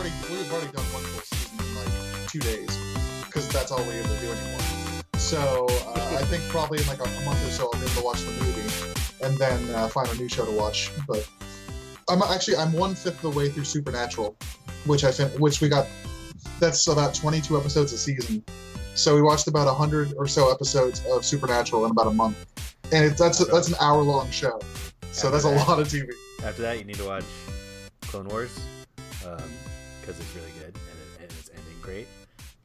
already done one full season in like 2 days because that's all we ever do anymore. So I think probably in like a month or so I'll be able to watch the movie and then find a new show to watch. But I'm 1/5 of the way through Supernatural, which we got. That's about 22 episodes a season. So we watched about 100 or so episodes of Supernatural in about a month, and that's an hour-long show. So that's a lot of TV. After that, you need to watch Clone Wars, because it's really good and it's ending great,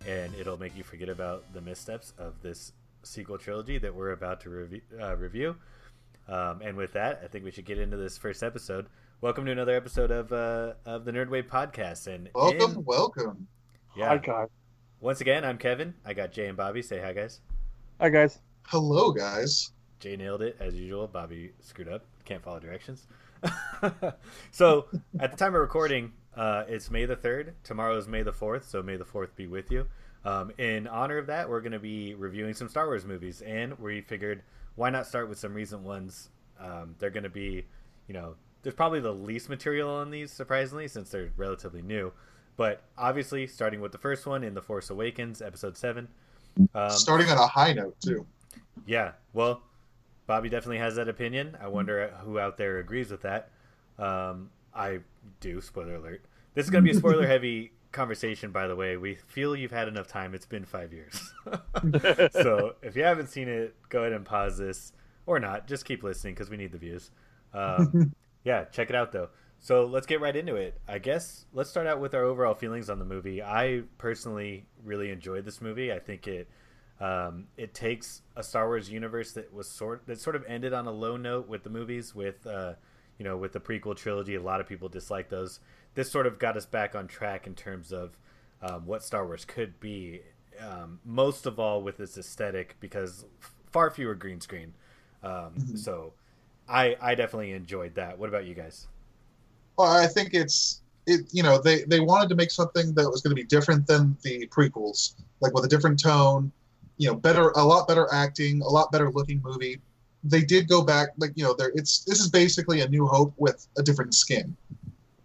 and it'll make you forget about the missteps of this sequel trilogy that we're about to review. And with that, I think we should get into this first episode. Welcome to another episode of the Nerdwave podcast. And welcome. Yeah. Hi, guys. Once again, I'm Kevin. I got Jay and Bobby. Say hi, guys. Hi, guys. Hello, guys. Jay nailed it as usual. Bobby screwed up. Can't follow directions. So at the time of recording, it's May the 3rd. Tomorrow is May the 4th, so May the 4th be with you. In honor of that, we're going to be reviewing some Star Wars movies, and we figured why not start with some recent ones. They're going to be, there's probably the least material on these, surprisingly, since they're relatively new. But obviously, starting with the first one in The Force Awakens, Episode 7. Starting on a high note, too. Yeah, well, Bobby definitely has that opinion. I wonder who out there agrees with that. I do, spoiler alert. This is going to be a spoiler-heavy conversation, by the way. We feel you've had enough time. It's been 5 years. So if you haven't seen it, go ahead and pause this. Or not, just keep listening because we need the views. Yeah, check it out, though. So let's get right into it. I guess let's start out with our overall feelings on the movie. I personally really enjoyed this movie. I think it takes a Star Wars universe that sort of ended on a low note with the movies, with the prequel trilogy. A lot of people dislike those. This sort of got us back on track in terms of what Star Wars could be. Most of all with its aesthetic, because far fewer green screen. So I definitely enjoyed that. What about you guys? Well, I think they wanted to make something that was going to be different than the prequels, like with a different tone, a lot better acting, a lot better looking movie. They did go back, this is basically A New Hope with a different skin.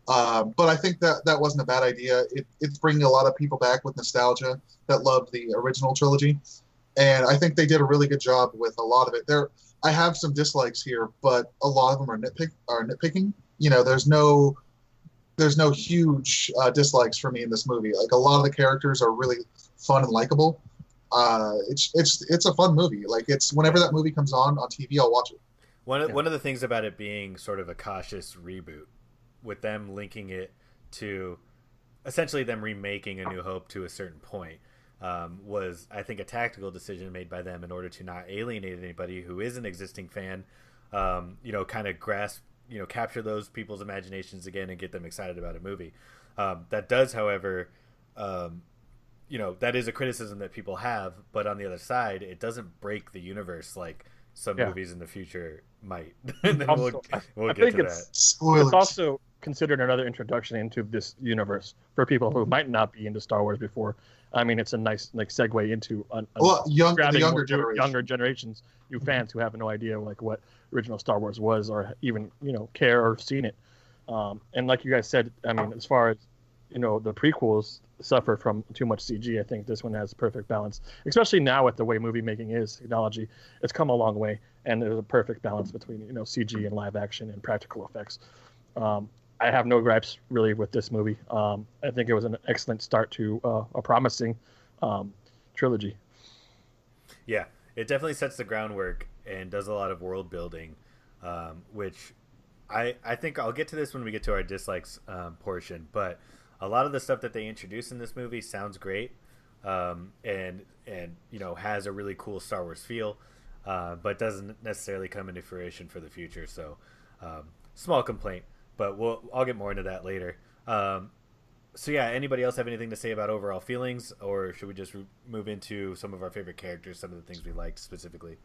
But I think that wasn't a bad idea. It's bringing a lot of people back with nostalgia that loved the original trilogy, and I think they did a really good job with a lot of it. I have some dislikes here, but a lot of them are nitpicking. There's no huge dislikes for me in this movie. Like, a lot of the characters are really fun and likable. It's a fun movie. Like, it's whenever that movie comes on TV, I'll watch it. One of the things about it being sort of a cautious reboot, with them linking it to essentially them remaking A New Hope to a certain point, was, I think, a tactical decision made by them in order to not alienate anybody who is an existing fan. Kind of capture those people's imaginations again and get them excited about a movie. That does, however, that is a criticism that people have, but on the other side, it doesn't break the universe like some movies in the future might. And then we'll get to that. Spoilers. It's also considered another introduction into this universe for people who might not be into Star Wars before. I mean, it's a nice segue into the younger generations, new fans who have no idea what original Star Wars was, or even care or seen it. And like you guys said, I mean, as far as the prequels suffer from too much CG, I think this one has a perfect balance. Especially now with the way movie making is, technology, it's come a long way, and there's a perfect balance between CG and live action and practical effects. I have no gripes really with this movie. I think it was an excellent start to a promising trilogy. Yeah, it definitely sets the groundwork and does a lot of world building, which I think I'll get to this when we get to our dislikes portion. But a lot of the stuff that they introduce in this movie sounds great, and has a really cool Star Wars feel, but doesn't necessarily come into fruition for the future. So small complaint. But I'll get more into that later. So yeah, anybody else have anything to say about overall feelings, or should we just move into some of our favorite characters, some of the things we liked specifically?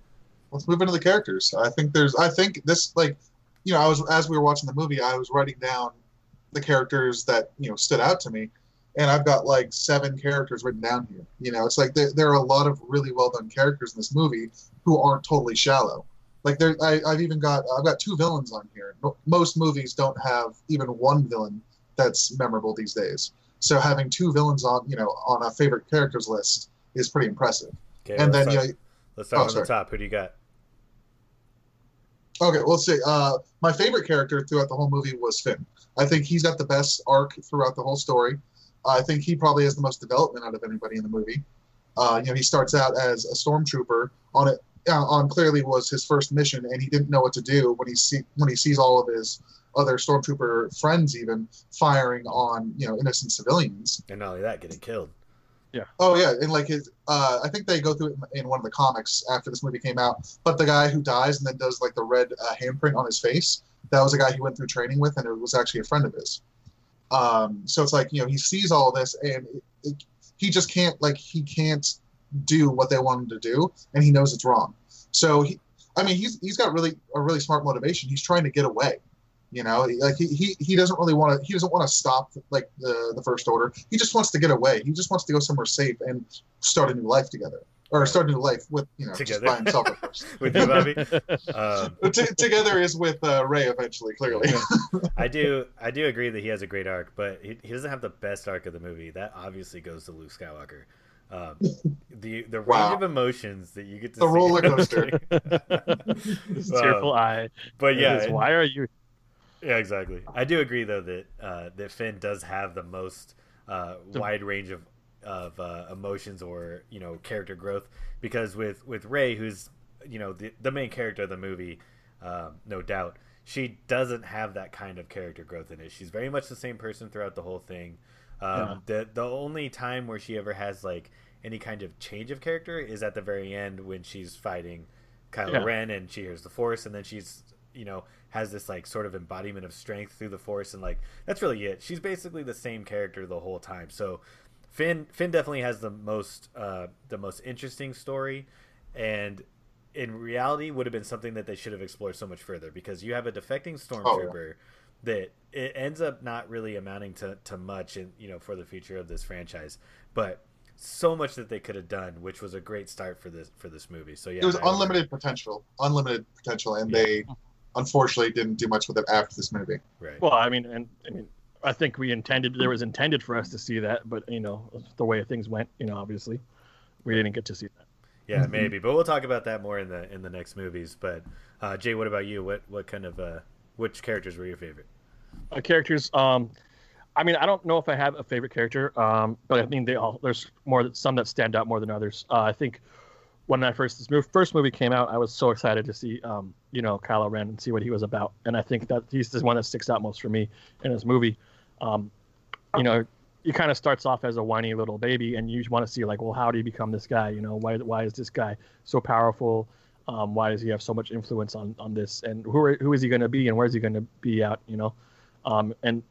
Let's move into the characters. I think this, as we were watching the movie, I was writing down the characters that stood out to me, and I've got 7 characters written down here. It's like there are a lot of really well done characters in this movie who aren't totally shallow. Like, I've got 2 villains on here. Most movies don't have even one villain that's memorable these days. So having two villains on a favorite characters list is pretty impressive. Okay, And well, then let's start from the top. Who do you got? Okay, well, let's see. My favorite character throughout the whole movie was Finn. I think he's got the best arc throughout the whole story. I think he probably has the most development out of anybody in the movie. He starts out as a stormtrooper on clearly was his first mission, and he didn't know what to do when he sees all of his other stormtrooper friends even firing on innocent civilians. And not only that, getting killed. Yeah. Oh yeah, and like I think they go through it in one of the comics after this movie came out. But the guy who dies and then does like the red handprint on his face, that was a guy he went through training with, and it was actually a friend of his. So it's like he sees all this, and he just can't do what they want him to do, and he knows it's wrong. So he's got a really smart motivation. He's trying to get away. He doesn't want to stop like the First Order. He just wants to get away. He just wants to go somewhere safe and start a new life together, or start a new life with just by himself at first. With you, Bobby. Together is with Rey eventually. Clearly, I do agree that he has a great arc, but he doesn't have the best arc of the movie. That obviously goes to Luke Skywalker. The range of emotions that you get to see. The roller coaster. Tearful eye. But yeah, why are you? Yeah, exactly. I do agree though that Finn does have the most wide range of emotions or character growth, because with Rey, who's the main character of the movie, no doubt, she doesn't have that kind of character growth in it. She's very much the same person throughout the whole thing. The only time where she ever has like any kind of change of character is at the very end when she's fighting Kylo Ren and she hears the Force, and then she's has this like sort of embodiment of strength through the Force, and like that's really it. She's basically the same character the whole time. So Finn definitely has the most interesting story, and in reality would have been something that they should have explored so much further, because you have a defecting stormtrooper that it ends up not really amounting to much in for the future of this franchise, but so much that they could have done, which was a great start for this movie. So yeah, it was unlimited potential, and they unfortunately didn't do much with it after this movie. Right. Well, I mean, I think there was intended for us to see that, but the way things went, obviously, we didn't get to see that. Yeah, maybe, but we'll talk about that more in the next movies. But Jay, what about you? What kind of which characters were your favorite? Characters. I mean, I don't know if I have a favorite character, but I mean, there's some that stand out more than others. I think when this first movie came out, I was so excited to see, Kylo Ren and see what he was about. And I think that he's the one that sticks out most for me in this movie. He kind of starts off as a whiny little baby, and you want to see like, well, how did he become this guy? Why is this guy so powerful? Why does he have so much influence on this? And who is he going to be, and where is he going to be at? And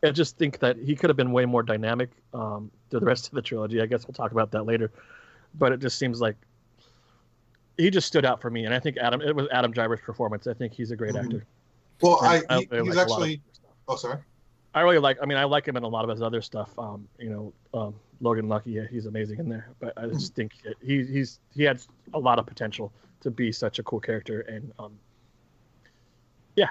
I just think that he could have been way more dynamic through the rest of the trilogy. I guess we'll talk about that later. But it just seems like he just stood out for me, and I think it was Adam Driver's performance. I think he's a great actor. Well, he's actually. Oh, sorry. I really like. I mean, I like him in a lot of his other stuff. Logan Lucky, he's amazing in there. But I just think he had a lot of potential to be such a cool character, and yeah.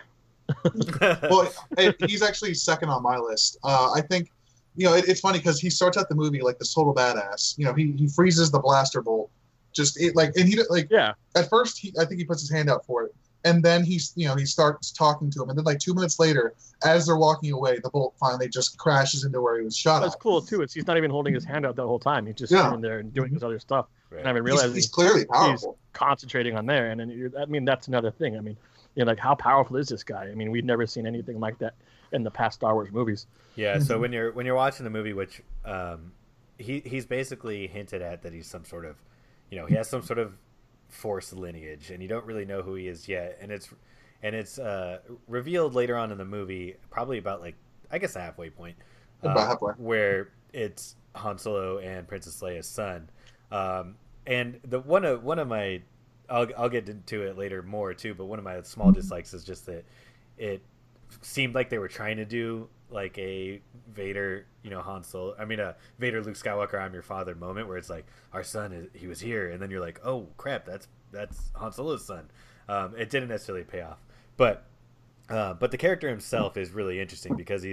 Well, he's actually second on my list. I think. It's funny because he starts out the movie like this total badass. He freezes the blaster bolt, At first, I think he puts his hand out for it, and then he starts talking to him, and then like 2 minutes later, as they're walking away, the bolt finally just crashes into where he was shot. That's cool too. He's not even holding his hand out the whole time. He's just standing there and doing his other stuff. Right. And I mean, realizing he's clearly powerful. He's concentrating on there, and then that's another thing. I mean, like how powerful is this guy? I mean, we've never seen anything like that in the past Star Wars movies. Yeah, so when you're watching the movie, which he's basically hinted at that he's some sort of, he has some sort of Force lineage, and you don't really know who he is yet, and it's revealed later on in the movie, probably about like I guess the halfway point, where it's Han Solo and Princess Leia's son, and one of my I'll get into it later more too, but one of my small dislikes is just that it seemed like they were trying to do like a Vader, Han Solo. I mean, a Vader, Luke Skywalker, I'm your father moment, where it's like our son he was here, and then you're like, oh crap, that's Han Solo's son. It didn't necessarily pay off, but the character himself is really interesting because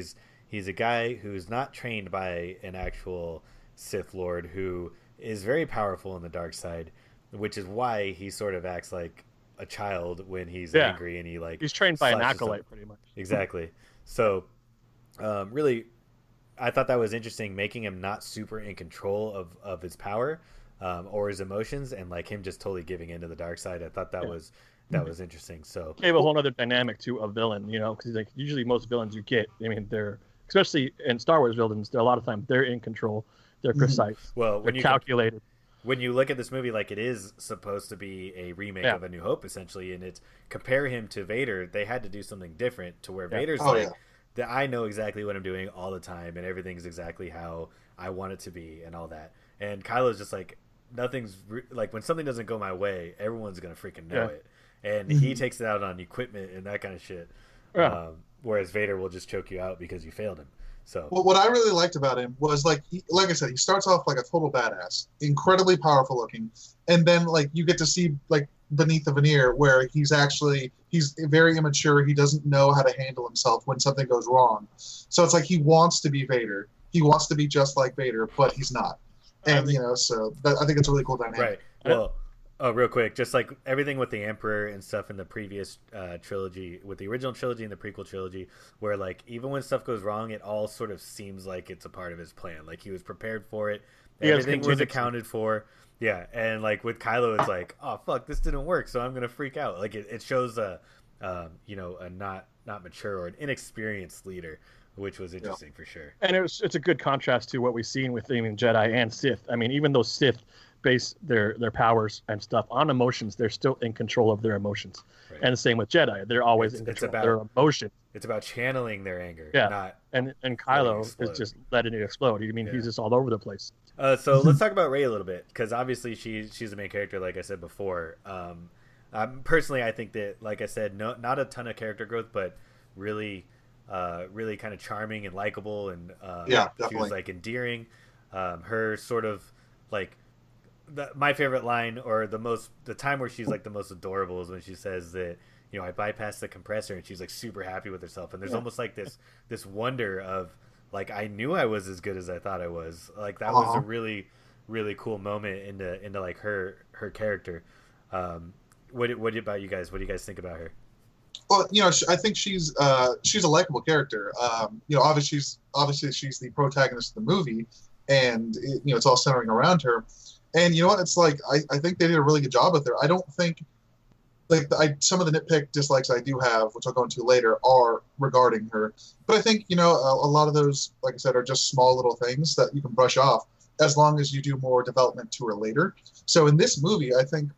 He's a guy who's not trained by an actual Sith Lord who is very powerful in the dark side, which is why he sort of acts like a child when he's angry, and he's trained by an acolyte, pretty much. Exactly. So, really, I thought that was interesting, making him not super in control of his power or his emotions, and like him just totally giving into the dark side. I thought that was interesting. So gave a whole other dynamic to a villain, you know, because like usually most villains you get, I mean, they're, especially in Star Wars villains, a lot of times they're in control, they're precise, well, they're calculated. When you look at this movie, like, it is supposed to be a like of A New Hope, essentially, and it's compare him to Vader. They had to do something different to where Vader's that I know exactly what I'm doing all the time, and everything's exactly how I want it to be, and all that. And Kylo's just like, like, when something doesn't go my way, everyone's gonna freaking know it, and he takes it out on equipment and that kind of shit. Whereas Vader will just choke you out because you failed him. So, well, what I really liked about him was, like I said, he starts off like a total badass, incredibly powerful looking, and then like you get to see like beneath the veneer where he's very immature. He doesn't know how to handle himself when something goes wrong. So it's like he wants to be Vader. He wants to be just like Vader, but he's not. And so I think it's a really cool dynamic. Right. Well. Oh, real quick, just like everything with the Emperor and stuff in the previous trilogy, with the original trilogy and the prequel trilogy, where like even when stuff goes wrong, it all sort of seems like it's a part of his plan. Like he was prepared for it, everything was accounted for. Yeah, and like with Kylo, it's like, oh fuck, this didn't work, so I'm gonna freak out. Like it shows a not mature or an inexperienced leader, which was interesting for sure. And it's a good contrast to what we've seen with even Jedi and Sith. I mean, even though Sith base their powers and stuff on emotions, they're still in control of their emotions. Right. And the same with Jedi, they're always in control of their emotions. It's about channeling their anger. And Kylo is just letting it explode. I mean, he's just all over the place. So let's talk about Rey a little bit, because obviously she's the main character, like I said before. Personally, I think that, like I said, not a ton of character growth, but really kind of charming and likable, and she was like endearing. Her sort of like my favorite line, or the time where she's like the most adorable, is when she says that, I bypassed the compressor, and she's like super happy with herself, and there's almost like this wonder of like, I knew I was as good as I thought I was. Like that was a really, really cool moment into like her character. What about you guys? What do you guys think about her? Well, I think she's a likable character. Obviously she's the protagonist of the movie, and it's all centering around her. And you know what? It's like I think they did a really good job with her. I don't think some of the nitpick dislikes I do have, which I'll go into later, are regarding her. But I think a lot of those, like I said, are just small little things that you can brush off as long as you do more development to her later. So in this movie, I think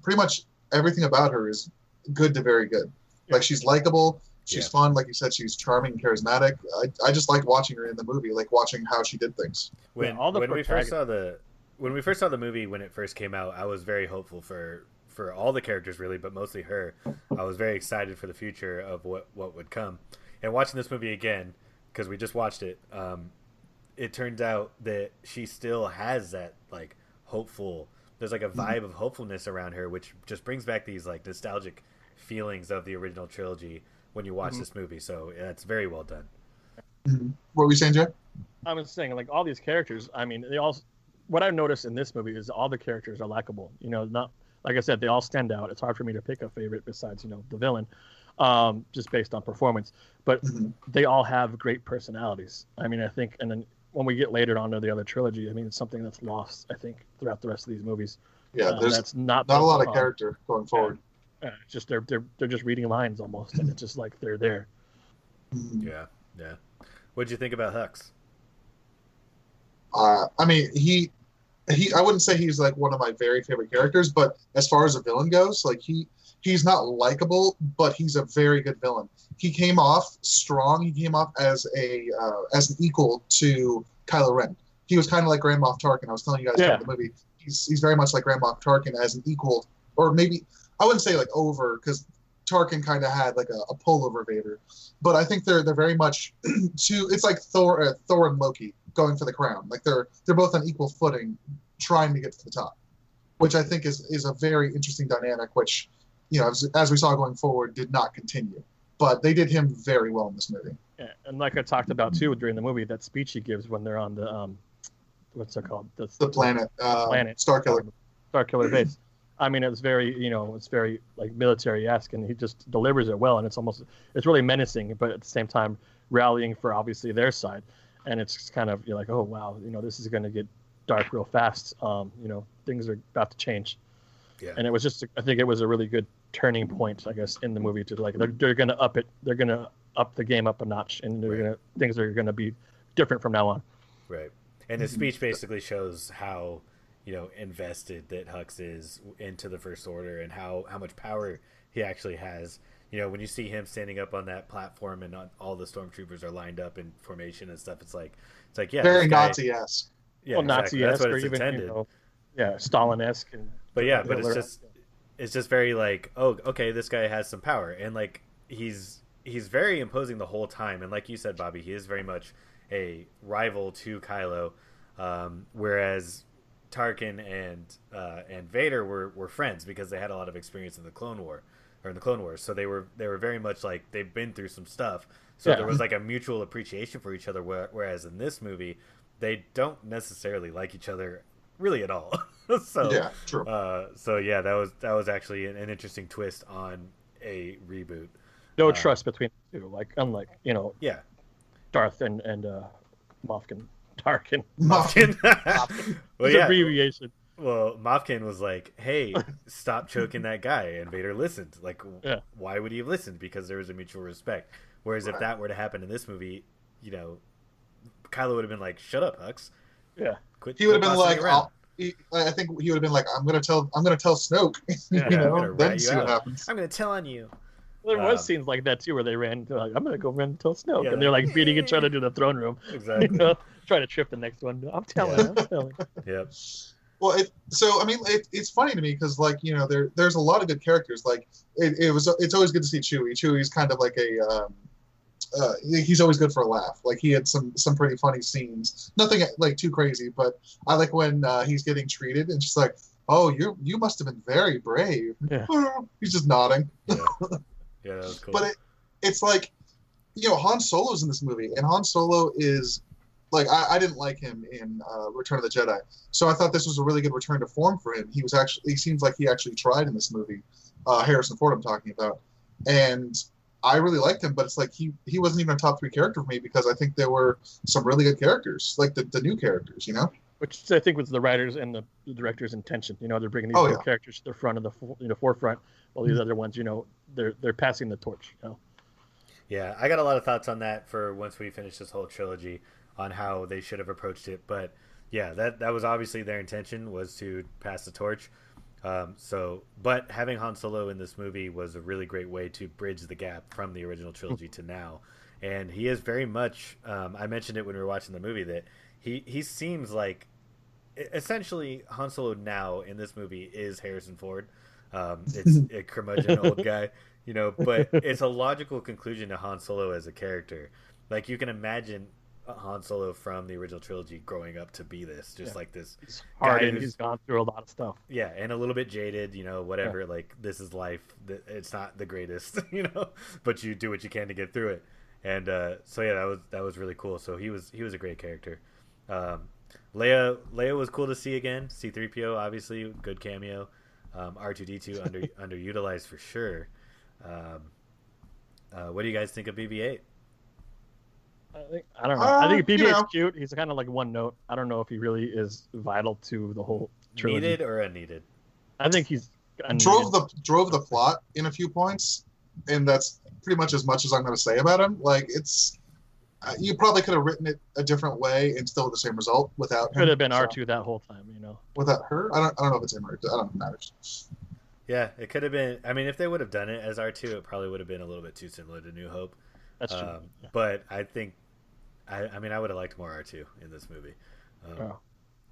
pretty much everything about her is good to very good. Like, she's likable, she's fun, like you said, she's charming and charismatic. I just like watching her in the movie, like watching how she did things. When we first saw the movie, when it first came out, I was very hopeful for all the characters, really, but mostly her. I was very excited for the future of what would come. And watching this movie again, because we just watched it, it turns out that she still has that like hopeful. There's like a vibe of hopefulness around her, which just brings back these like nostalgic feelings of the original trilogy when you watch this movie. So it's very well done. What were you saying, Jay? I was saying, like, all these characters, I mean, what I've noticed in this movie is all the characters are likable. Not, like I said, they all stand out. It's hard for me to pick a favorite besides, the villain, just based on performance. But they all have great personalities. I mean, I think, and then when we get later on to the other trilogy, I mean, it's something that's lost, I think, throughout the rest of these movies. Yeah, there's that's not a lot of character going forward. It's just they're just reading lines almost, and it's just like they're there. Yeah. What'd you think about Hux? I mean, he I wouldn't say he's like one of my very favorite characters, but as far as a villain goes, like he's not likable, but he's a very good villain. He came off strong. He came off as an equal to Kylo Ren. He was kind of like Grand Moff Tarkin. I was telling you guys about the movie. He's very much like Grand Moff Tarkin as an equal, or maybe I wouldn't say like over, because Tarkin kind of had like a pull over Vader, but I think they're very much it's like Thor and Loki going for the crown. Like they're both on equal footing, trying to get to the top, which I think is a very interesting dynamic, which as we saw going forward did not continue, but they did him very well in this movie. Yeah, and like I talked about too during the movie, that speech he gives when they're on the what's it called? The planet, Star Killer. Star Killer base. I mean, it's very, it's very like military-esque, and he just delivers it well, and it's really menacing, but at the same time rallying for obviously their side, and it's kind of, you're like, oh wow, this is going to get dark real fast. Things are about to change. Yeah. And it was just, I think it was a really good turning point, I guess, in the movie to like they're going to up it, they're going to up the game up a notch, and things are going to be different from now on. Right. And his speech basically shows how invested that Hux is into the First Order and how much power he actually has. When you see him standing up on that platform and all the stormtroopers are lined up in formation and stuff, it's like yeah, very Nazi-esque. Yeah, well, exactly. Nazi-esque, That's what or it's even intended. Stalin-esque. But it's just very like, oh, okay, this guy has some power, and like he's very imposing the whole time, and like you said, Bobby, he is very much a rival to Kylo, whereas Tarkin and Vader were friends because they had a lot of experience in the Clone Wars. So they were very much like they've been through some stuff. So there was like a mutual appreciation for each other. Whereas in this movie, they don't necessarily like each other really at all. So yeah, true. That was actually an interesting twist on a reboot. No trust between the two, like unlike Darth and Moffkin. Tarkin. Moffkin. Well, abbreviation. Well, Moffkin was like, "Hey, stop choking that guy," and Vader listened. Like, why would he have listened? Because there was a mutual respect. Whereas if that were to happen in this movie, Kylo would have been like, "Shut up, Hux." Yeah. He would have been like, I think he would have been like, "I'm gonna tell Snoke." Then see what happens. I'm gonna tell on you. Well, there was scenes like that too, where they ran. They're like, "I'm gonna go run and tell Snoke," and they're like beating each other to the throne room. Exactly. Trying to trip the next one. I'm telling. Yep. Well, it's funny to me because there's a lot of good characters. Like it's always good to see Chewie. Chewie's kind of like he's always good for a laugh. Like he had some pretty funny scenes. Nothing like too crazy, but I like when he's getting treated and she's like, "Oh, you must have been very brave." Yeah. He's just nodding. Yeah, that was cool. But it's like, Han Solo's in this movie, and Han Solo is like, I didn't like him in Return of the Jedi, so I thought this was a really good return to form for him. He seems like he actually tried in this movie. Harrison Ford, I'm talking about, and I really liked him. But it's like he wasn't even a top 3 character for me because I think there were some really good characters, like the new characters, Which I think was the writers and the director's intention. They're bringing these new characters to the front of the forefront, while these other ones, they're passing the torch. Yeah, I got a lot of thoughts on that for once we finish this whole trilogy on how they should have approached it. But yeah, that was obviously their intention, was to pass the torch. But having Han Solo in this movie was a really great way to bridge the gap from the original trilogy to now. And he is very much, I mentioned it when we were watching the movie, that he seems like essentially Han Solo now in this movie is Harrison Ford. It's a curmudgeon old guy, but it's a logical conclusion to Han Solo as a character. Like, you can imagine Han Solo from the original trilogy growing up to be this, like this. He's hard and he's gone through a lot of stuff. Yeah, and a little bit jaded, whatever. Yeah. Like, this is life. It's not the greatest, but you do what you can to get through it. And that was really cool. So he was a great character. Leia was cool to see again. C-3PO, obviously, good cameo. R2-D2 underutilized for sure. What do you guys think of BB-8? I don't know. I think BB-8's cute. He's kind of like one note. I don't know if he really is vital to the whole trilogy. Needed or unneeded? I think he's unneeded. Drove the plot in a few points, and that's pretty much as I'm going to say about him. Like, it's you probably could have written it a different way and still the same result without him. Could have been R2 that whole time, Without her? I don't know if it's him or I don't know if it matters. Yeah, it could have been. I mean, if they would have done it as R2, it probably would have been a little bit too similar to New Hope. That's true. Yeah. But I think, I would have liked more R2 in this movie.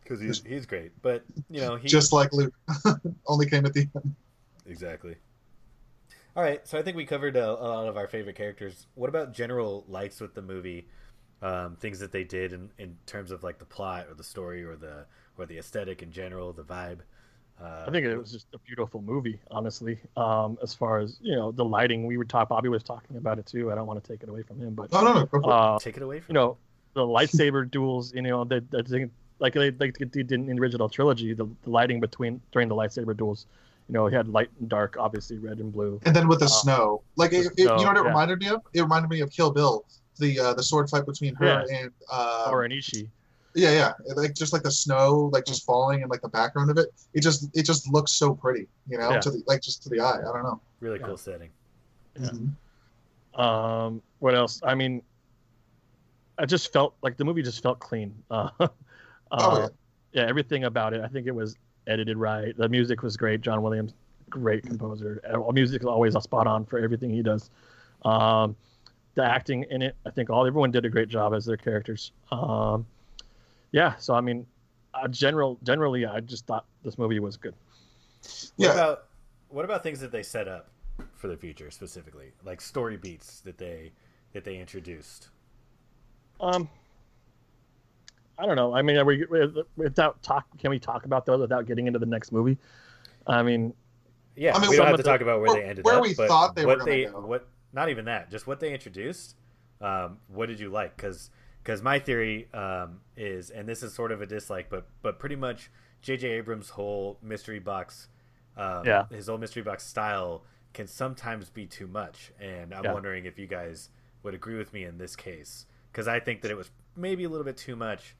Because he's great. But, just like Luke. Only came at the end. Exactly. All right, so I think we covered a lot of our favorite characters. What about general likes with the movie? Things that they did in terms of like the plot or the story or the aesthetic in general, the vibe. I think it was just a beautiful movie, honestly. As far as the lighting, Bobby was talking about it too. I don't want to take it away from him, but no. Take it away from the lightsaber duels. That like they did in the original trilogy, the lighting during the lightsaber duels. You had light and dark, obviously red and blue. And then with the snow, like you know what it yeah. reminded me of? It reminded me of Kill Bill, the sword fight between her and or Anishi. Yeah, like just like the snow, like just falling in like the background of it. It just looks so pretty, to the eye. I don't know. Really cool setting. Yeah. Mm-hmm. What else? I mean, I just felt like the movie just felt clean. Everything about it. I think it was edited right. The music was great. John Williams, great composer. Music is always a spot on for everything he does. The acting in it, I think everyone did a great job as their characters. So I mean, generally, I just thought this movie was good. What about things that they set up for the future specifically, like story beats that they introduced? I don't know. I mean, can we talk about those without getting into the next movie? I mean, we don't have to talk about where they ended up. Where we thought they were going to go. Not even that. Just what they introduced. What did you like? Because my theory is, and this is sort of a dislike, but pretty much J.J. Abrams' whole mystery box, his whole mystery box style can sometimes be too much, and I'm wondering if you guys would agree with me in this case, because I think that it was maybe a little bit too much.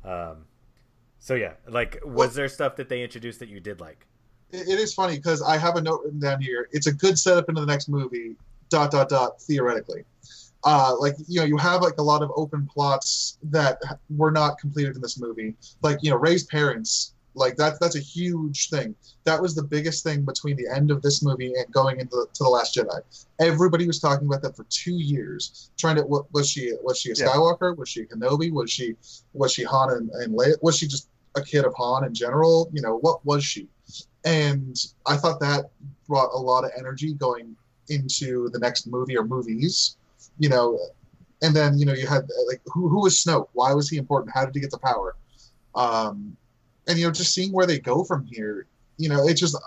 Was there stuff that they introduced that you did like? It is funny because I have a note written down here. It's a good setup into the next movie. ... Theoretically, you have like a lot of open plots that were not completed in this movie. Like Rey's parents. Like that's a huge thing. That was the biggest thing between the end of this movie and going into the Last Jedi. Everybody was talking about that for 2 years. Was she a Skywalker? Was she a Kenobi? Was she Han and Leia? Was she just a kid of Han in general? What was she? And I thought that brought a lot of energy going into the next movie or movies. And then you had like who was Snoke? Why was he important? How did he get the power? And just seeing where they go from here, it's just,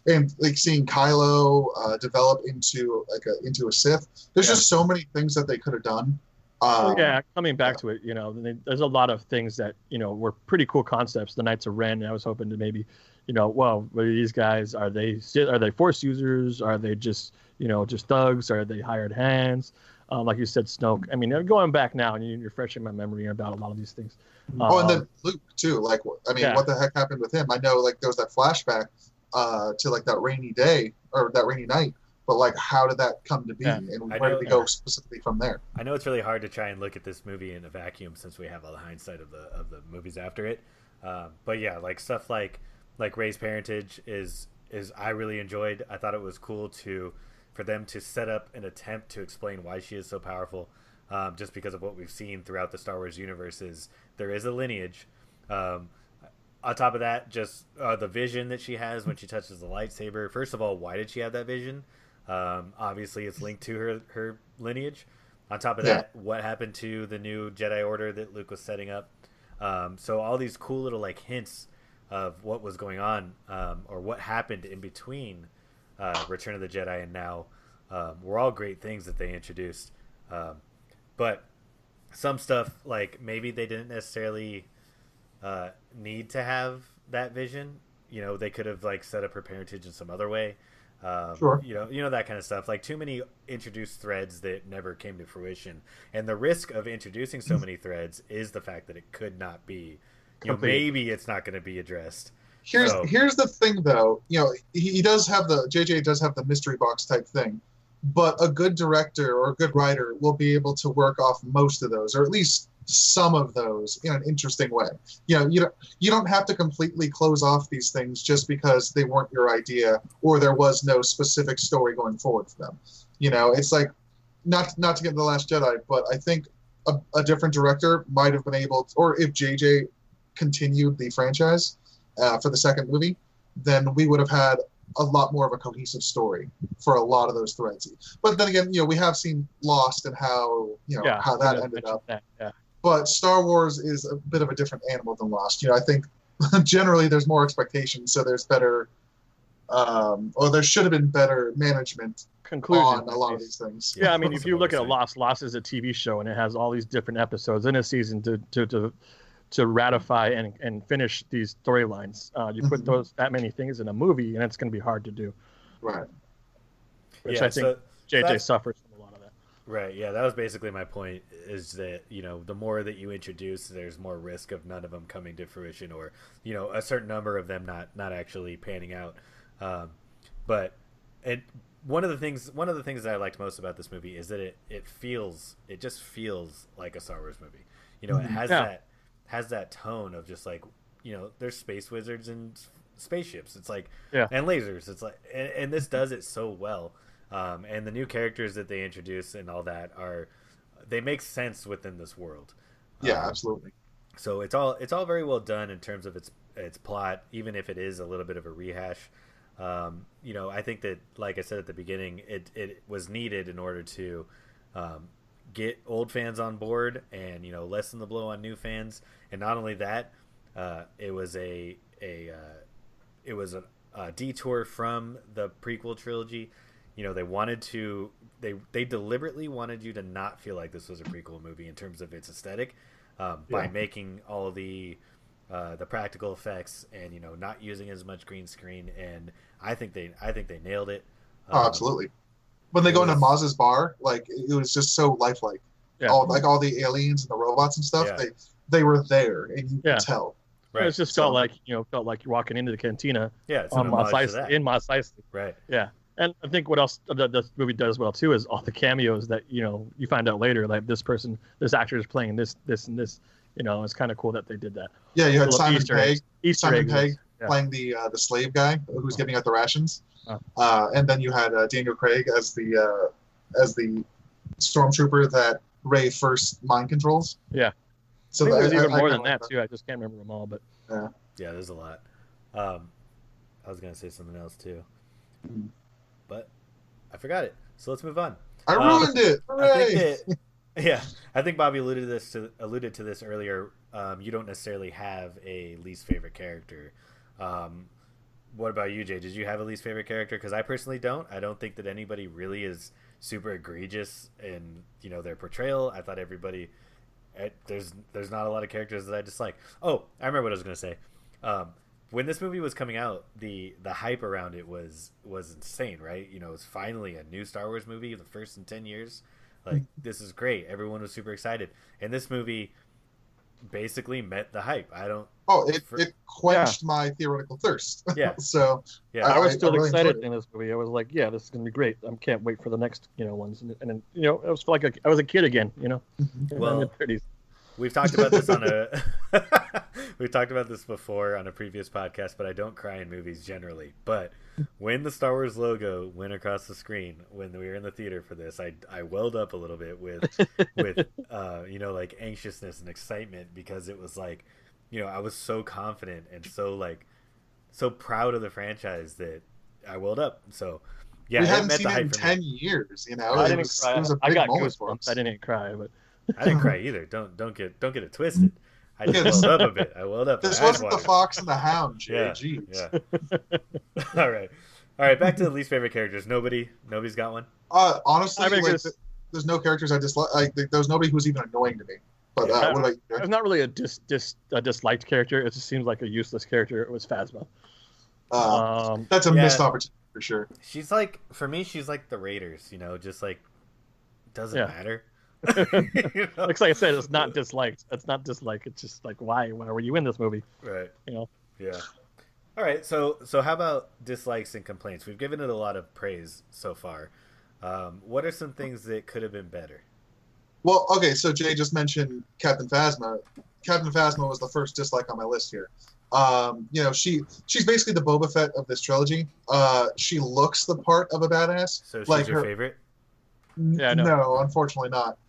and like seeing Kylo develop into a Sith. There's just so many things that they could have done. Coming back to it, there's a lot of things that were pretty cool concepts. The Knights of Ren. I was hoping to maybe, these guys, are they Force users? Are they just just thugs? Are they hired hands? Like you said, Snoke. I mean, going back now, and you're refreshing my memory about a lot of these things. And then Luke too. Like, what the heck happened with him? I know, like, there was that flashback to like that rainy day or that rainy night. But like, how did that come to be, and where did we go specifically from there? I know it's really hard to try and look at this movie in a vacuum since we have all the hindsight of the movies after it. But yeah, like stuff like Rey's parentage is I really enjoyed. I thought it was cool for them to set up an attempt to explain why she is so powerful, just because of what we've seen throughout the Star Wars universe. There is a lineage. On top of that, just the vision that she has when she touches the lightsaber. First of all, why did she have that vision? Obviously, it's linked to her lineage. On top of that, what happened to the new Jedi Order that Luke was setting up? So all these cool little like hints of what was going on, or what happened in between Return of the Jedi and now, were all great things that they introduced. But some stuff, like maybe they didn't necessarily need to have that vision. They could have like set up her parentage in some other way. Sure. That kind of stuff. Like too many introduced threads that never came to fruition. And the risk of introducing so many threads is the fact that it could not be. Maybe it's not going to be addressed. Here's the thing, though. He does have JJ does have the mystery box type thing, but a good director or a good writer will be able to work off most of those, or at least some of those, in an interesting way. You don't have to completely close off these things just because they weren't your idea or there was no specific story going forward for them. It's like not to get into The Last Jedi, but I think a different director might have been able to, or if JJ continued the franchise for the second movie, then we would have had a lot more of a cohesive story for a lot of those threads. But then again, we have seen Lost and how how that ended up. But Star Wars is a bit of a different animal than Lost. I think generally there's more expectations, so there's better, or there should have been better management Conclusion on a lot of these things. Yeah, I mean, if you look at Lost is a TV show and it has all these different episodes in a season to ratify and finish these storylines. You put that many things in a movie, and it's going to be hard to do. Right. Which I think JJ suffers from a lot of that. Right. Yeah, that was basically my point. Is that the more that you introduce, there's more risk of none of them coming to fruition, or a certain number of them not actually panning out. But one of the things that I liked most about this movie is that it just feels like a Star Wars movie. It has that tone of just like there's space wizards and spaceships. It's like and lasers. It's like and this does it so well. And the new characters that they introduce and all that they make sense within this world. Yeah, absolutely. So it's all very well done in terms of its plot, even if it is a little bit of a rehash. I think that, like I said at the beginning, it was needed in order to get old fans on board and lessen the blow on new fans. And not only that, it was a detour from the prequel trilogy. They deliberately wanted you to not feel like this was a prequel movie in terms of its aesthetic, by making all the practical effects and not using as much green screen. And I think they nailed it. Oh, absolutely. When they go into Maz's bar, like it was just so lifelike. Yeah. All the aliens and the robots and stuff, they were there, and you could tell. Right. It just felt like you're walking into the cantina. Yeah, it's on Mos Eisley. Right. Yeah. And I think what else the movie does well too is all the cameos that you find out later, like this actor is playing this and this. It's kind of cool that they did that. Yeah, you had Simon Pegg playing the slave guy who's giving out the rations, and then you had Daniel Craig as the stormtrooper that Rey first mind controls. Yeah. So there's even more than that too. I just can't remember them all, but yeah, there's a lot. I was gonna say something else too, but I forgot it. So let's move on. I ruined it. Hooray! I think Bobby alluded to this earlier. You don't necessarily have a least favorite character. What about you, Jay? Did you have a least favorite character? Because I personally don't. I don't think that anybody really is super egregious in their portrayal. I thought everybody. There's not a lot of characters that I dislike. Oh, I remember what I was going to say. When this movie was coming out, the hype around it was insane, right? It was finally a new Star Wars movie, the first in 10 years. Like, this is great. Everyone was super excited. And this movie basically met the hype. It quenched my theoretical thirst. Yeah. So I was still excited in this movie. I was like, yeah, this is going to be great. I can't wait for the next, ones. And then, it was like I was a kid again, Well, in the 30s. We've talked about this we've talked about this before on a previous podcast, but I don't cry in movies generally. But when the Star Wars logo went across the screen when we were in the theater for this, I welled up a little bit with like anxiousness and excitement, because it was like, I was so confident and so proud of the franchise that I welled up. So yeah, we hadn't seen it in 10 years. I didn't cry. It was a big I got moment for us. goosebumps. I didn't cry, but I didn't cry either. Don't get it twisted. I just welled up a bit. I welled up. This wasn't the Fox and the Hound, Jay. Yeah. All right. Back to the least favorite characters. Nobody's got one. Honestly, there's no characters I dislike. Like, there's nobody who's even annoying to me. But what about you? It's not really a disliked character. It just seems like a useless character. It was Phasma. That's a missed opportunity for sure. She's like, for me, she's like the Raiders. Just like doesn't matter. Like I said, it's not disliked. It's not disliked. It's just like, why were you in this movie? Right. Yeah. All right. So how about dislikes and complaints? We've given it a lot of praise so far. What are some things that could have been better? Well, okay. So Jay just mentioned Captain Phasma. Captain Phasma was the first dislike on my list here. She's basically the Boba Fett of this trilogy. She looks the part of a badass. So she's your favorite? Yeah, no, unfortunately not.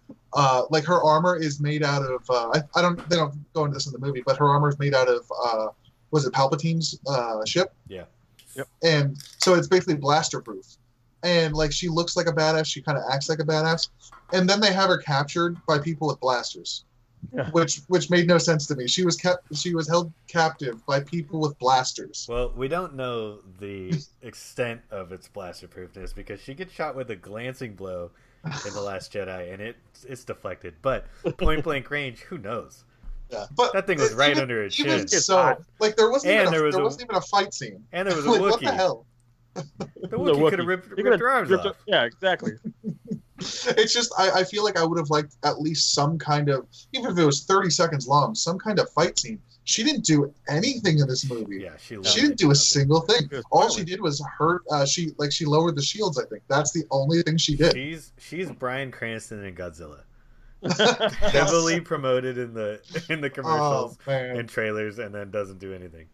Like her armor is made out of they don't go into this in the movie, but her armor is made out of was it Palpatine's ship? Yeah. Yep. And so it's basically blaster proof. And like she looks like a badass, she kind of acts like a badass. And then they have her captured by people with blasters. Yeah. which made no sense to me. She was held captive by people with blasters. Well, we don't know the extent of its blaster proofness because she gets shot with a glancing blow in The Last Jedi, and it's deflected. But point blank range, who knows? Yeah, but that thing was right under her chin. So, like, there wasn't even a fight scene. And there was a like, Wookiee. what the hell? The Wookiee could have ripped her arms off. Yeah, exactly. It's just, I feel like I would have liked at least some kind of, even if it was 30 seconds long, some kind of fight scene. She didn't do anything in this movie. Yeah, she didn't do a single thing. All she did was hurt. She lowered the shields. I think that's the only thing she did. She's Bryan Cranston in Godzilla. Heavily promoted in the commercials and trailers, and then doesn't do anything.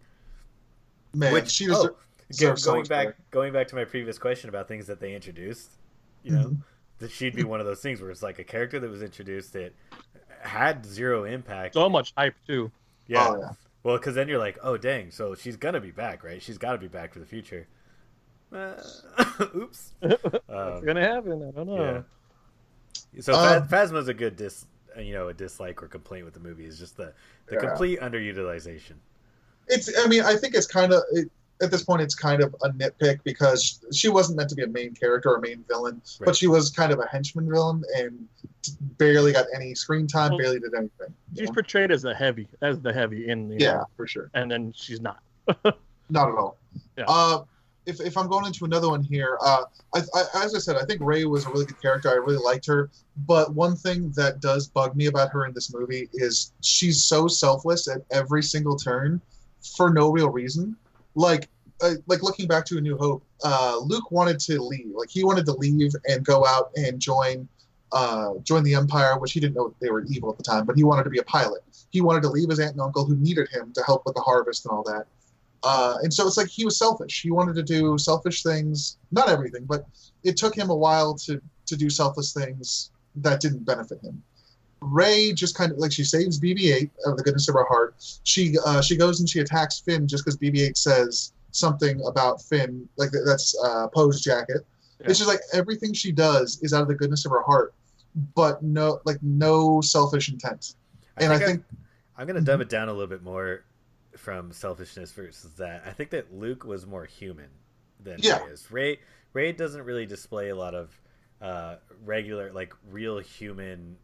Man, going back to my previous question about things that they introduced, you know, that she'd be one of those things where it's like a character that was introduced that had zero impact. So much hype too. Yeah. Oh, yeah. Well, because then you're like, oh dang, so she's gonna be back, right? She's got to be back for the future. Oops. What's gonna happen? I don't know. Yeah. So Phasma's a good a dislike or complaint with the movie is just the complete underutilization. I think it's kind of at this point it's kind of a nitpick because she wasn't meant to be a main character or a main villain, right. But she was kind of a henchman villain and barely got any screen time, barely did anything. She's portrayed as the heavy in the for sure, and then she's not. Not at all. Yeah. If I'm going into another one here, as I said, I think Rey was a really good character. I really liked her. But one thing that does bug me about her in this movie is she's so selfless at every single turn for no real reason. Like looking back to A New Hope, Luke wanted to leave. Like he wanted to leave and go out and join the Empire, which he didn't know they were evil at the time, but he wanted to be a pilot. He wanted to leave his aunt and uncle who needed him to help with the harvest and all that. And so it's like he was selfish. He wanted to do selfish things, not everything, but it took him a while to do selfless things that didn't benefit him. Rey just kind of like she saves BB-8 out of the goodness of her heart. She goes and she attacks Finn just because BB-8 says something about Finn, like that's Poe's jacket. Yeah. It's just like everything she does is out of the goodness of her heart, but no selfish intent. I think I'm gonna dumb it down a little bit more from selfishness versus that. I think that Luke was more human than Rey is. Rey doesn't really display a lot of regular, like real human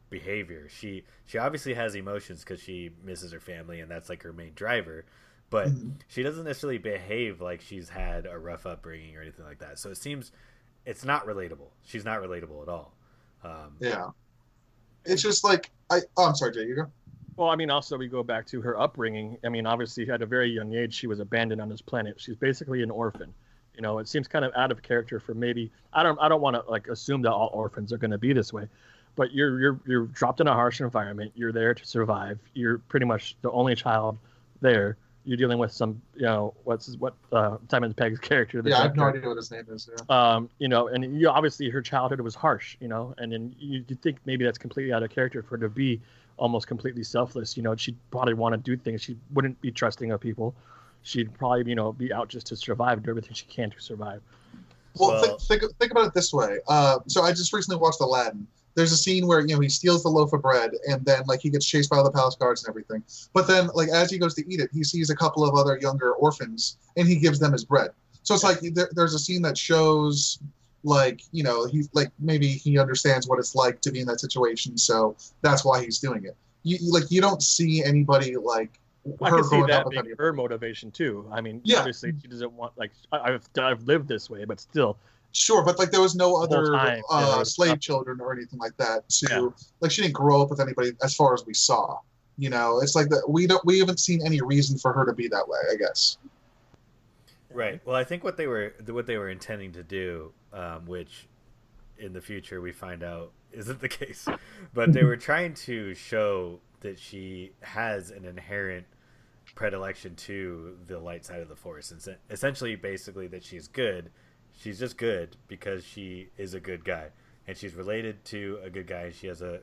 behavior. She obviously has emotions because she misses her family and that's like her main driver, but she doesn't necessarily behave like she's had a rough upbringing or anything like that. So it seems it's not relatable. She's not relatable at all. It's just like I'm sorry, Jay, you go. Well, I mean, also we go back to her upbringing. I mean, obviously at a very young age, she was abandoned on this planet. She's basically an orphan. You know, it seems kind of out of character for maybe, I don't want to like assume that all orphans are going to be this way, but you're dropped in a harsh environment. You're there to survive. You're pretty much the only child there. You're dealing with some, what Simon Pegg's character. I have no idea what his name is. Yeah. And obviously her childhood was harsh, and then you think maybe that's completely out of character for her to be almost completely selfless. She'd probably want to do things. She wouldn't be trusting of people. She'd probably, be out just to survive, do everything she can to survive. Well, think about it this way. So I just recently watched Aladdin. There's a scene where, he steals the loaf of bread and then he gets chased by all the palace guards and everything. But then as he goes to eat it, he sees a couple of other younger orphans and he gives them his bread. So it's like there's a scene that shows he's maybe he understands what it's like to be in that situation. So that's why he's doing it. You don't see anybody like I can see that being her motivation too. I mean, obviously she doesn't want I've lived this way, but still. Sure, but there was no other slave children or anything like that. So she didn't grow up with anybody as far as we saw. It's like that we haven't seen any reason for her to be that way, I guess. Right. Well, I think what they were intending to do, which in the future we find out isn't the case, but they were trying to show that she has an inherent predilection to the light side of the Force, and essentially, basically, that she's good. She's just good because she is a good guy, and she's related to a good guy. She has a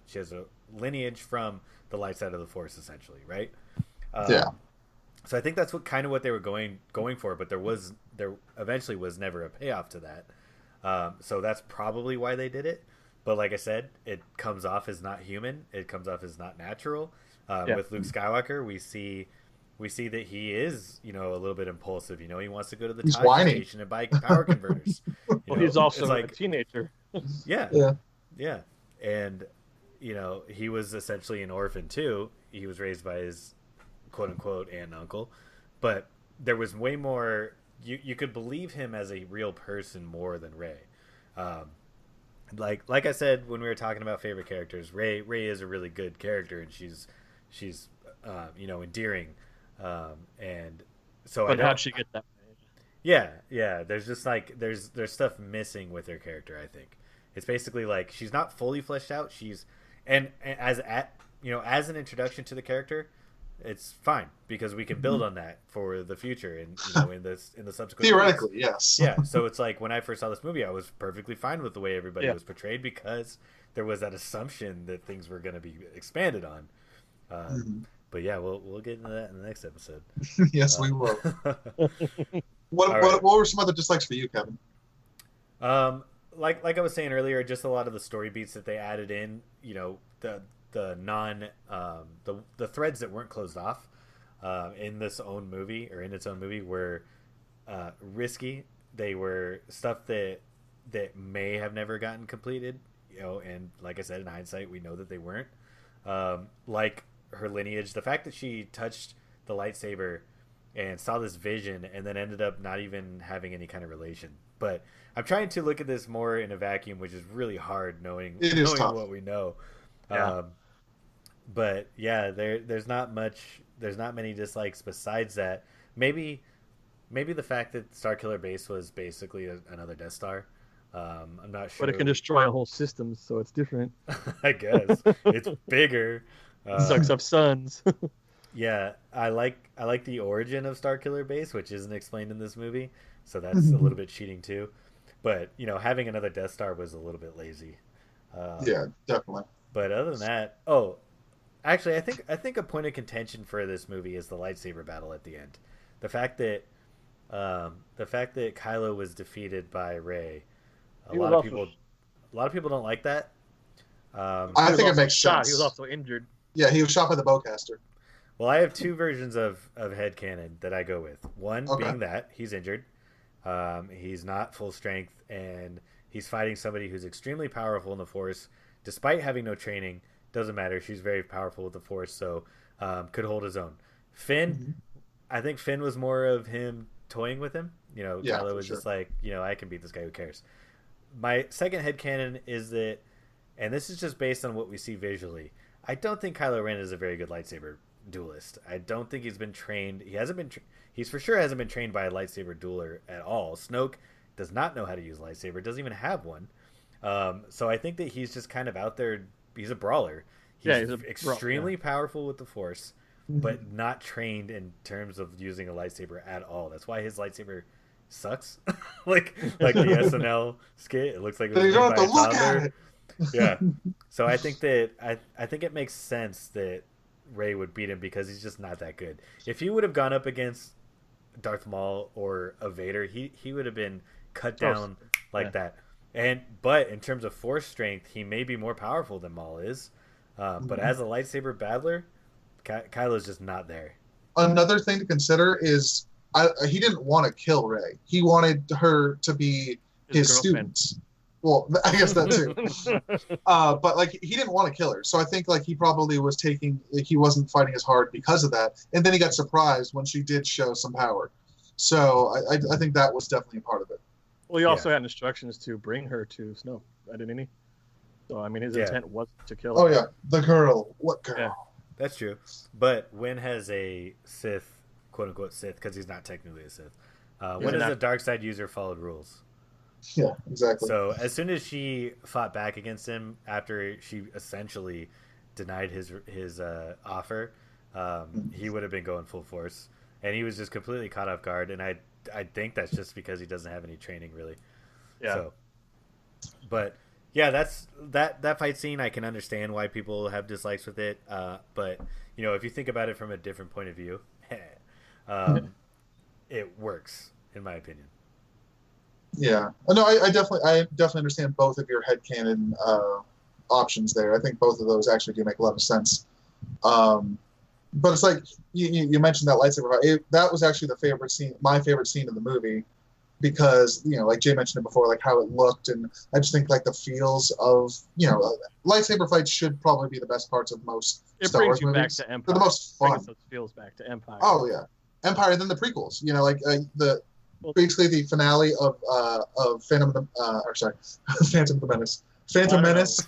lineage from the light side of the Force, essentially, right? So I think that's what they were going for, but there eventually was never a payoff to that. So that's probably why they did it. but like I said, it comes off as not human. It comes off as not natural. With Luke Skywalker, we see that he is, a little bit impulsive. He wants to go to the He's Taj whiny. station and buy power converters. Well, he's also like, a teenager. Yeah, and he was essentially an orphan too. He was raised by his quote unquote aunt and uncle, but there was way more. You could believe him as a real person more than Rey. Like I said when we were talking about favorite characters, Rey is a really good character, and she's endearing, and so. But how'd she get that? Yeah. There's just there's stuff missing with her character. I think it's basically like she's not fully fleshed out. And as an introduction to the character, it's fine because we can build on that for the future and in the subsequent theoretically movies. Yes. Yeah, so it's like when I first saw this movie, I was perfectly fine with the way everybody was portrayed because there was that assumption that things were going to be expanded on. But yeah, we'll get into that in the next episode. Yes, we will. What were some other dislikes for you, Kevin? Like I was saying earlier, just a lot of the story beats that they added in. The threads that weren't closed off in its own movie were risky. They were stuff that may have never gotten completed, and like I said, in hindsight, we know that they weren't. Like her lineage, the fact that she touched the lightsaber and saw this vision and then ended up not even having any kind of relation. But I'm trying to look at this more in a vacuum, which is really hard knowing what we know. Yeah. But yeah, there's not many dislikes besides that. Maybe the fact that Starkiller Base was basically another Death Star. I'm not sure. But it can destroy a whole system, so it's different. I guess it's bigger. Sucks up suns. Yeah, I like the origin of Starkiller Base, which isn't explained in this movie, so that's a little bit cheating too. But having another Death Star was a little bit lazy. Yeah, definitely. But other than that, actually, I think a point of contention for this movie is the lightsaber battle at the end. The fact that Kylo was defeated by Rey, a lot of people don't like that. I think it makes sense. He was also injured. Yeah, he was shot by the bowcaster. Well, I have two versions of headcanon that I go with. One being that he's injured. He's not full strength, and he's fighting somebody who's extremely powerful in the Force, despite having no training. Doesn't matter. She's very powerful with the Force, so could hold his own. Finn, I think Finn was more of him toying with him. Kylo was just like, I can beat this guy. Who cares? My second headcanon is that, and this is just based on what we see visually, I don't think Kylo Ren is a very good lightsaber duelist. I don't think he's been trained. He's for sure hasn't been trained by a lightsaber dueler at all. Snoke does not know how to use a lightsaber. Doesn't even have one. So I think that he's just kind of out there. He's a brawler. He's extremely powerful with the Force, but not trained in terms of using a lightsaber at all. That's why his lightsaber sucks. like the SNL skit. It looks like it was made by a toddler. Yeah. So I think that I think it makes sense that Rey would beat him because he's just not that good. If he would have gone up against Darth Maul or a Vader, he would have been cut down that. But in terms of Force strength, he may be more powerful than Maul is. But as a lightsaber battler, Kylo's just not there. Another thing to consider is he didn't want to kill Rey. He wanted her to be his students. Well, I guess that too. But he didn't want to kill her, so I think he probably was he wasn't fighting as hard because of that. And then he got surprised when she did show some power. So I think that was definitely a part of it. Well, he also had instructions to bring her to Snoke, didn't he? So I mean, his intent was to kill her. Oh yeah, the girl. What girl? Yeah, that's true. But when has a Sith, quote unquote Sith, because he's not technically a Sith, when has a dark side user followed rules? Yeah, exactly. So as soon as she fought back against him after she essentially denied his offer, he would have been going full force, and he was just completely caught off guard. And I think that's just because he doesn't have any training really. Yeah. So, but yeah, that fight scene. I can understand why people have dislikes with it. But if you think about it from a different point of view, it works in my opinion. Yeah. No, I definitely understand both of your headcanon options there. I think both of those actually do make a lot of sense. Um, but it's like you mentioned that lightsaber fight. That was actually my favorite scene in the movie, because like Jay mentioned it before, like how it looked, and I just think like the feels of lightsaber fights should probably be the best parts of most Star Wars movies. Back to Empire. They're the most fun. Those feels back to Empire. Oh yeah, Empire, and then the prequels. Basically the finale of Phantom Phantom Menace,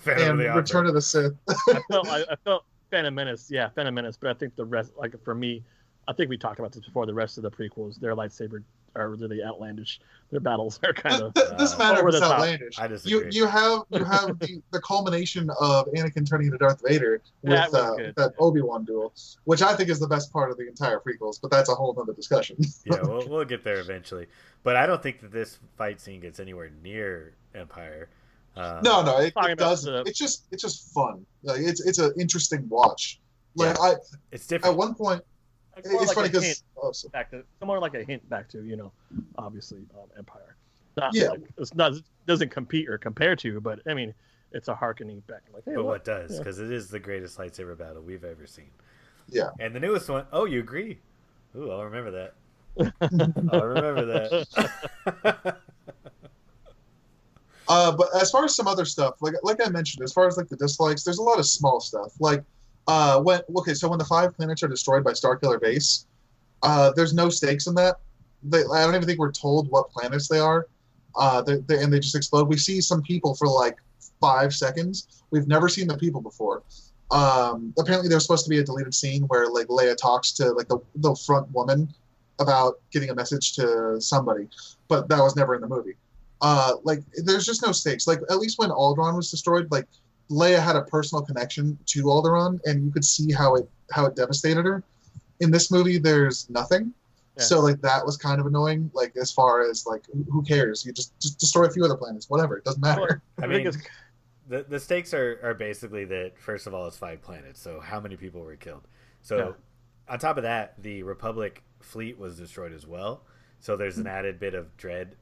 and Return of the Sith. I felt Phantom Menace, Phantom Menace, but I think the rest, like for me, I think we talked about this before. The rest of the prequels, their lightsaber are really outlandish. Their battles are kind of. This matter is outlandish. I disagree. You have the culmination of Anakin turning into Darth Vader with that Obi-Wan duel, which I think is the best part of the entire prequels. But that's a whole other discussion. Yeah, we'll get there eventually. But I don't think that this fight scene gets anywhere near Empire. No, it doesn't. It's just fun. Like it's an interesting watch. Like it's different. At one point. It's funny because somewhere like a hint back to obviously Empire. It doesn't compete or compare to, but I mean it's a harkening back. Like, hey, but what does? Because it is the greatest lightsaber battle we've ever seen. Yeah. And the newest one. Oh, you agree? Ooh, I'll remember that. I'll remember that. But as far as some other stuff, like I mentioned, as far as like the dislikes, there's a lot of small stuff. Like when the 5 planets are destroyed by Starkiller Base, there's no stakes in that. I don't even think we're told what planets they are. They just explode. We see some people for like 5 seconds. We've never seen the people before. Apparently there's supposed to be a deleted scene where like Leia talks to like the front woman about getting a message to somebody, but that was never in the movie. Like there's just no stakes. Like at least when Alderaan was destroyed, like Leia had a personal connection to Alderaan, and you could see how it devastated her. In this movie, there's nothing. Yeah. So like that was kind of annoying. Like as far as like who cares? You just destroy a few other planets, whatever. It doesn't matter. I mean, the stakes are basically that first of all it's 5 planets. So how many people were killed? So on top of that, the Republic fleet was destroyed as well. So there's an added bit of dread,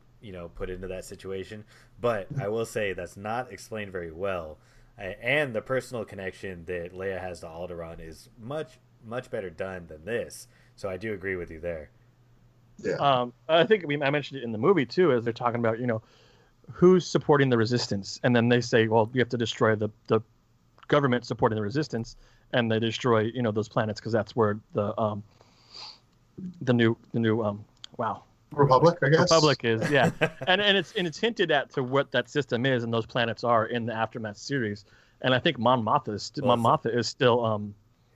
put into that situation. But I will say that's not explained very well. And the personal connection that Leia has to Alderaan is much, much better done than this. So I do agree with you there. Yeah. I think I mentioned it in the movie too, as they're talking about, who's supporting the resistance, and then they say, well, you have to destroy the government supporting the resistance, and they destroy those planets because that's where the new Republic, I guess. Republic is, yeah. and it's hinted at to what that system is, and those planets are in the Aftermath series. And I think Mon Mothma is still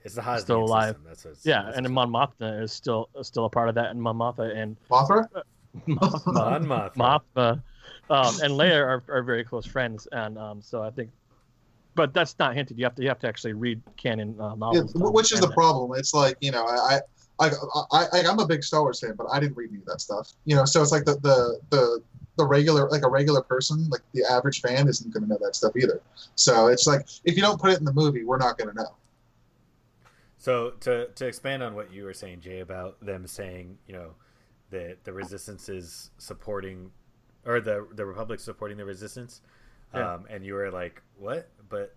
it's the Haas still alive. System. And Mon Mothma is still a part of that, and Mon Mothma and Mothra, Mon Mothma, and Leia are very close friends, and so I think. But that's not hinted. You have to actually read canon novels. Yeah, which is the problem. It's like I'm a big Star Wars fan, but I didn't read any of that stuff. So it's like the regular person, like the average fan, isn't going to know that stuff either. So it's like if you don't put it in the movie, we're not going to know. So to expand on what you were saying, Jay, about them saying that the Resistance is supporting, or the Republic supporting the Resistance, and you were like, what? But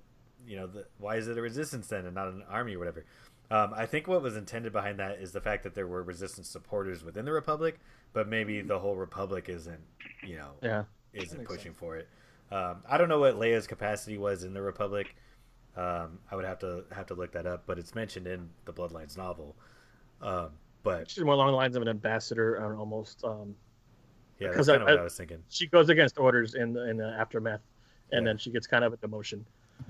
why is it a Resistance then and not an army or whatever? I think what was intended behind that is the fact that there were Resistance supporters within the Republic, but maybe the whole Republic isn't pushing for it. I don't know what Leia's capacity was in the Republic. I would have to look that up, but it's mentioned in the Bloodlines novel. But she's more along the lines of an ambassador, almost. Yeah, that's kind of what I was thinking. She goes against orders in the Aftermath, and then she gets kind of a demotion.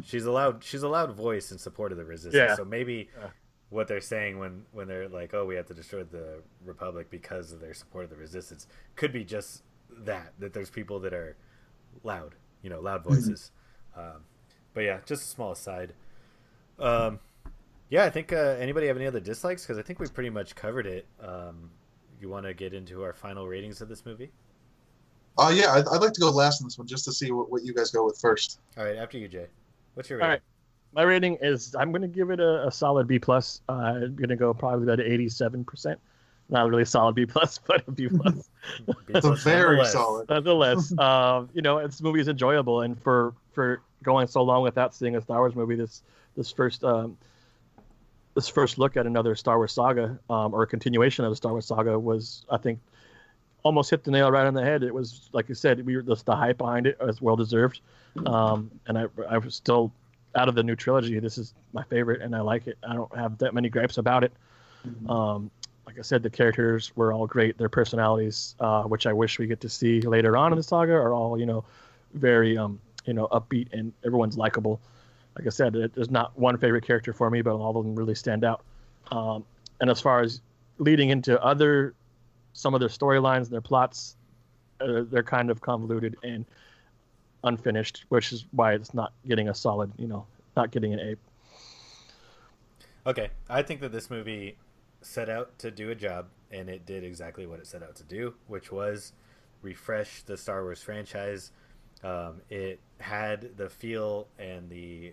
She's a loud voice in support of the Resistance. Yeah. So maybe what they're saying when they're like, oh, we have to destroy the Republic because of their support of the Resistance, could be just that there's people that are loud, loud voices. But yeah, just a small aside. I think anybody have any other dislikes? Because I think we've pretty much covered it. You want to get into our final ratings of this movie? I'd like to go last on this one just to see what you guys go with first. All right, after you, Jay. What's your rating? All right, my rating is I'm going to give it a solid B+. I'm going to go probably about 87%, not really solid B plus, but a B plus. It's a very solid. Nonetheless, this movie is enjoyable, and for going so long without seeing a Star Wars movie, this first look at another Star Wars saga, or a continuation of the Star Wars saga, was, I think, almost hit the nail right on the head. It was, like you said, the hype behind it was well deserved, and I was still, out of the new trilogy, this is my favorite, and I like it. I don't have that many gripes about it. Like I said, the characters were all great. Their personalities, which I wish we get to see later on in the saga, are all very upbeat, and everyone's likable. Like I said, there's not one favorite character for me, but all of them really stand out. And as far as leading into some of their storylines and their plots, they're kind of convoluted and unfinished, which is why it's not getting a solid, not getting an A. Okay, I think that this movie set out to do a job, and it did exactly what it set out to do, which was refresh the Star Wars franchise. It had the feel and the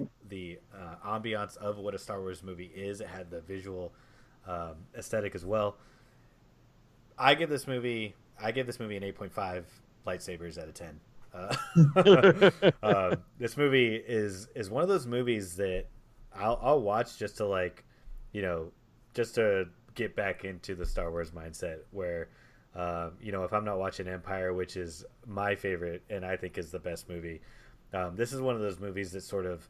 ambiance of what a Star Wars movie is. It had the visual aesthetic as well. I give this movie an 8.5 lightsabers out of 10. This movie is one of those movies that I'll watch just to just to get back into the Star Wars mindset, where if I'm not watching Empire, which is my favorite and I think is the best movie, this is one of those movies that sort of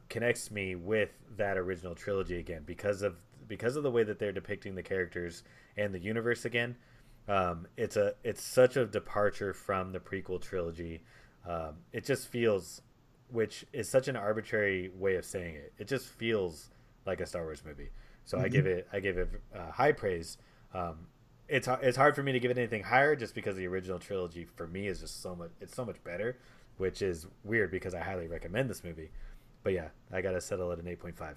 connects me with that original trilogy again, because of the way that they're depicting the characters and the universe again. It's such a departure from the prequel trilogy. It just feels, which is such an arbitrary way of saying it, it just feels like a Star Wars movie. So I give it high praise. It's hard for me to give it anything higher, just because the original trilogy for me is just so much better, which is weird because I highly recommend this movie. But yeah, I gotta settle at an 8.5.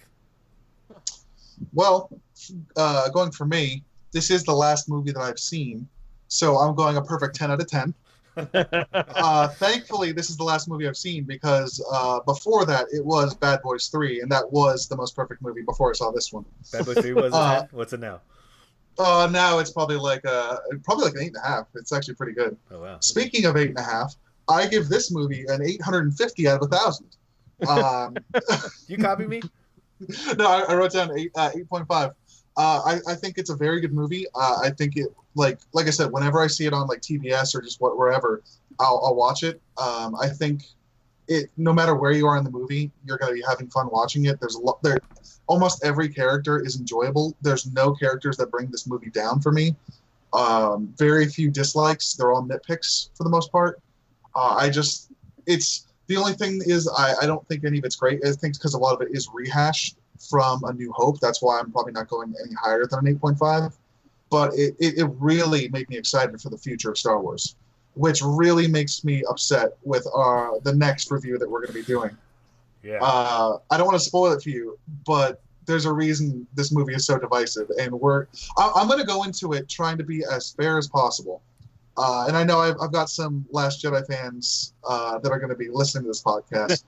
Well, going for me, this is the last movie that I've seen, so I'm going a perfect 10 out of 10. Thankfully, this is the last movie I've seen, because before that, it was Bad Boys 3, and that was the most perfect movie before I saw this one. Bad Boys 3 was a 10? What's it now? Now it's probably like an 8.5. It's actually pretty good. Oh, wow. Speaking of 8.5, I give this movie an 850 out of 1,000. You copy me? No, I wrote down 8.5. I think it's a very good movie. I think it, like I said, whenever I see it on like TBS or just wherever, I'll watch it. I think it, no matter where you are in the movie, you're going to be having fun watching it. There, almost every character is enjoyable. There's no characters that bring this movie down for me. Very few dislikes. They're all nitpicks for the most part. It's the only thing is I don't think any of it's great. I think because a lot of it is rehashed from A New Hope. That's why I'm probably not going any higher than an 8.5. But it really made me excited for the future of Star Wars, which really makes me upset with the next review that we're going to be doing. Yeah. I don't want to spoil it for you, but there's a reason this movie is so divisive, and I'm going to go into it trying to be as fair as possible. And I know I've got some Last Jedi fans that are going to be listening to this podcast,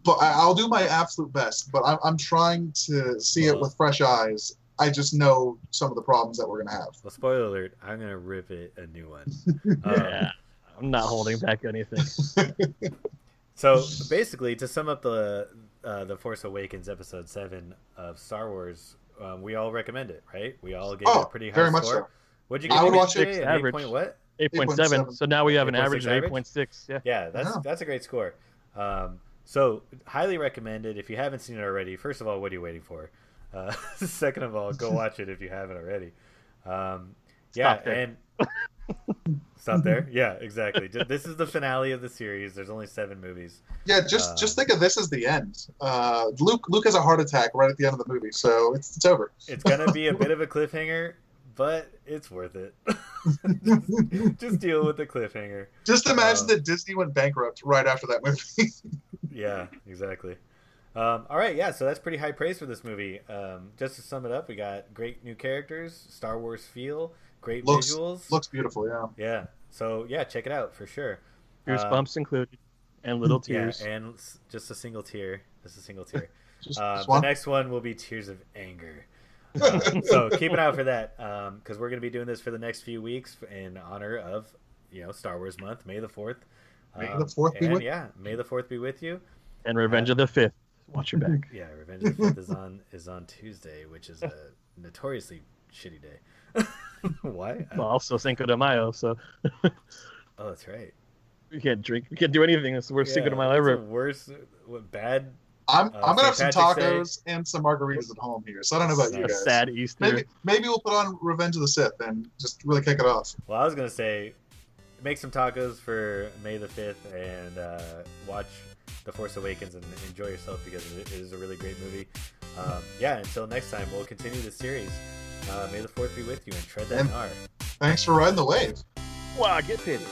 but I'll do my absolute best. But I'm trying to see it with fresh eyes. I just know some of the problems that we're going to have. Well, spoiler alert, I'm going to rip it a new one. Yeah, I'm not holding back anything. So basically, to sum up the Force Awakens Episode 7 of Star Wars, we all recommend it, right? We all gave it a pretty high very score. much so. What'd you I would give watch it it today? average. 8 point what? 8.7. So now we have an 8.6 average of 8.6. Yeah. That's a great score. So highly recommended. If you haven't seen it already, first of all, what are you waiting for? Second of all, go watch it if you haven't already. Stop there. Yeah, exactly. This is the finale of the series. There's only 7 movies. Yeah, just think of this as the end. Luke has a heart attack right at the end of the movie, so it's over. It's gonna be a bit of a cliffhanger, but it's worth it. just deal with the cliffhanger. Just imagine that Disney went bankrupt right after that movie. Yeah, exactly. All right, yeah, so that's pretty high praise for this movie. Just to sum it up, we got great new characters, Star Wars feel, great visuals. Looks beautiful, yeah. Yeah, so yeah, check it out for sure. Goosebumps included, and little tears. Yeah, and just a single tear. Just the next one will be Tears of Anger. So keep an eye out for that, because we're going to be doing this for the next few weeks in honor of Star Wars month, May the 4th. May the 4th be with you. Yeah, May the 4th be with you. And Revenge of the 5th. Watch your back. Yeah, Revenge of the 5th is on Tuesday, which is a notoriously shitty day. Why? Well, also Cinco de Mayo, so Oh, that's right. we can't drink. We can't do anything. It's the worst Cinco de Mayo ever. Worst, bad. I'm gonna have some St. Patrick's tacos and some margaritas at home here, so I don't know about you A guys. sad Easter. Maybe we'll put on Revenge of the Sith and just really kick it off. Well, I was gonna say, make some tacos for May the 5th and watch The Force Awakens and enjoy yourself, because it is a really great movie. Yeah, until next time, we'll continue the series. May the 4th be with you, and tread that R. Thanks for riding the wave. Wow, get pitted.